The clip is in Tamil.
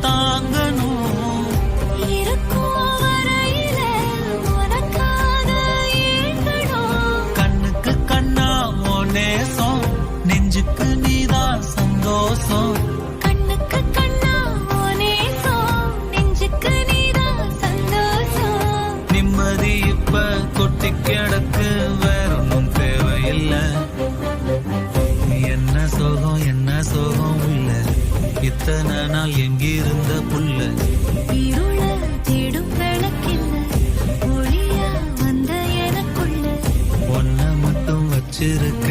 தாங்கணும். கண்ணுக்கு கண்ணா ஓ நேசம், நெஞ்சுக்கு நீதான் சந்தோஷம். கண்ணுக்கு கண்ணா ஓ நேசம், நெஞ்சுக்கு நீதான் சந்தோஷம். நிம்மதி இப்ப கொட்டி கிடக்கு, வேற ஒன்றும் தேவையில்லை. என்ன சோகம் என்ன சோகம் உள்ள, இத்தனை நாள் எங்கிருந்த புள்ள. இருள தேடும் விளக்கில்ல, ஒளியா வந்த எனக்குள்ள. ஒன்ன மட்டும் வச்சிருக்க